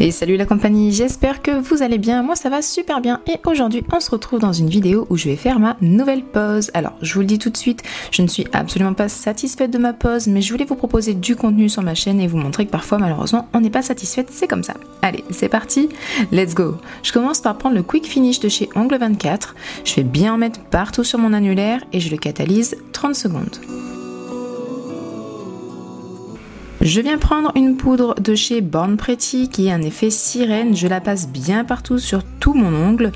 Et salut la compagnie, j'espère que vous allez bien, moi ça va super bien et aujourd'hui on se retrouve dans une vidéo où je vais faire ma nouvelle pose. Alors je vous le dis tout de suite, je ne suis absolument pas satisfaite de ma pose mais je voulais vous proposer du contenu sur ma chaîne et vous montrer que parfois malheureusement on n'est pas satisfaite, c'est comme ça. Allez c'est parti, let's go. Je commence par prendre le Quick Finish de chez Ongle 24, je fais bien en mettre partout sur mon annulaire et je le catalyse 30 secondes. Je viens prendre une poudre de chez Born Pretty qui a un effet sirène, je la passe bien partout sur tout mon ongle.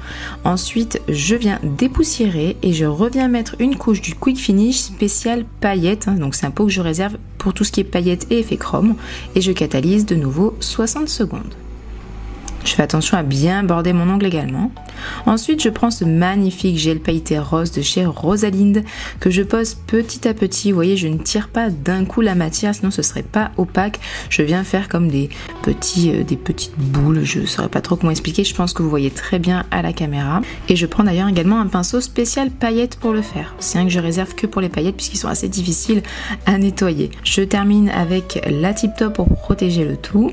Ensuite, je viens dépoussiérer et je reviens mettre une couche du Quick Finish spécial paillettes. Donc c'est un pot que je réserve pour tout ce qui est paillettes et effet chrome. Et je catalyse de nouveau 60 secondes. Je fais attention à bien border mon ongle également. Ensuite, je prends ce magnifique gel pailleté rose de chez Rosalind que je pose petit à petit. Vous voyez, je ne tire pas d'un coup la matière, sinon ce serait pas opaque. Je viens faire comme des petites boules. Je ne saurais pas trop comment expliquer. Je pense que vous voyez très bien à la caméra. Et je prends d'ailleurs également un pinceau spécial paillettes pour le faire. C'est un que je réserve que pour les paillettes puisqu'ils sont assez difficiles à nettoyer. Je termine avec la Tip Top pour protéger le tout.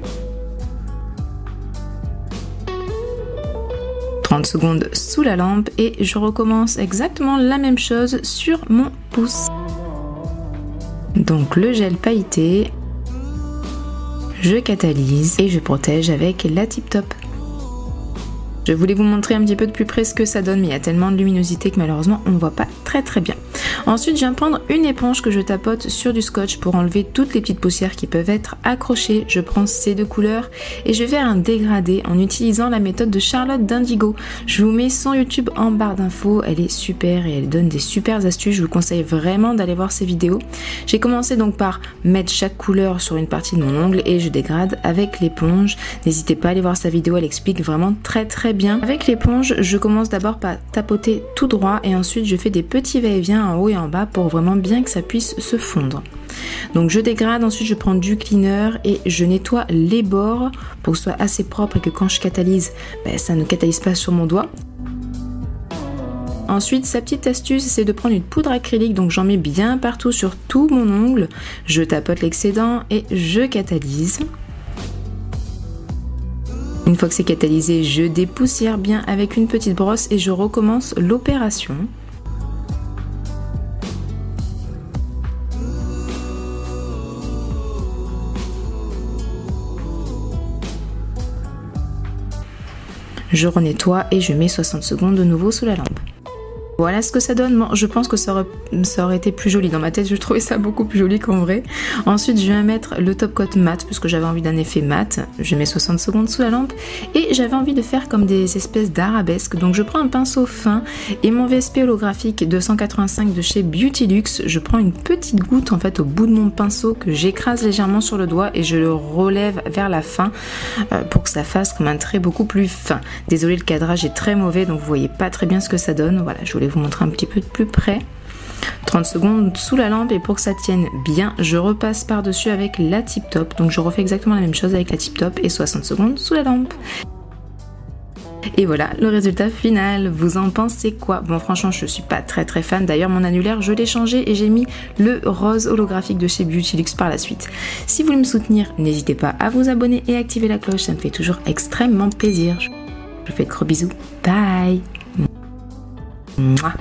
30 secondes sous la lampe et je recommence exactement la même chose sur mon pouce. Donc le gel pailleté, je catalyse et je protège avec la Tip Top. Je voulais vous montrer un petit peu de plus près ce que ça donne mais il y a tellement de luminosité que malheureusement on ne voit pas très bien. Ensuite je viens prendre une éponge que je tapote sur du scotch pour enlever toutes les petites poussières qui peuvent être accrochées. Je prends ces deux couleurs et je vais faire un dégradé en utilisant la méthode de Charlotte d'Indigo. Je vous mets son YouTube en barre d'infos, elle est super et elle donne des super astuces. Je vous conseille vraiment d'aller voir ses vidéos. J'ai commencé donc par mettre chaque couleur sur une partie de mon ongle et je dégrade avec l'éponge. N'hésitez pas à aller voir sa vidéo, elle explique vraiment très bien. Avec l'éponge, je commence d'abord par tapoter tout droit et ensuite je fais des petits va-et-vient en haut et en bas pour vraiment bien que ça puisse se fondre. Donc je dégrade, ensuite je prends du cleaner et je nettoie les bords pour que ce soit assez propre et que quand je catalyse, ça ne catalyse pas sur mon doigt. Ensuite, sa petite astuce, c'est de prendre une poudre acrylique, donc j'en mets bien partout sur tout mon ongle. Je tapote l'excédent et je catalyse. Une fois que c'est catalysé, je dépoussière bien avec une petite brosse et je recommence l'opération. Je renettoie et je mets 60 secondes de nouveau sous la lampe. Voilà ce que ça donne. Bon, je pense que ça aurait été plus joli. Dans ma tête, je trouvais ça beaucoup plus joli qu'en vrai. Ensuite, je viens mettre le top coat mat puisque j'avais envie d'un effet mat. Je mets 60 secondes sous la lampe et j'avais envie de faire comme des espèces d'arabesques. Donc, je prends un pinceau fin et mon VSP holographique 285 de chez Beautylux. Je prends une petite goutte en fait au bout de mon pinceau que j'écrase légèrement sur le doigt et je le relève vers la fin pour que ça fasse comme un trait beaucoup plus fin. Désolée, le cadrage est très mauvais donc vous voyez pas très bien ce que ça donne. Voilà, je voulais vous montrer un petit peu de plus près. 30 secondes sous la lampe et pour que ça tienne bien, je repasse par-dessus avec la Tip Top. Donc je refais exactement la même chose avec la Tip Top et 60 secondes sous la lampe. Et voilà le résultat final. Vous en pensez quoi? Bon franchement je suis pas très fan. D'ailleurs mon annulaire je l'ai changé et j'ai mis le rose holographique de chez Beautylux par la suite. Si vous voulez me soutenir, n'hésitez pas à vous abonner et activer la cloche. Ça me fait toujours extrêmement plaisir. Je vous fais de gros bisous. Bye. Mouah.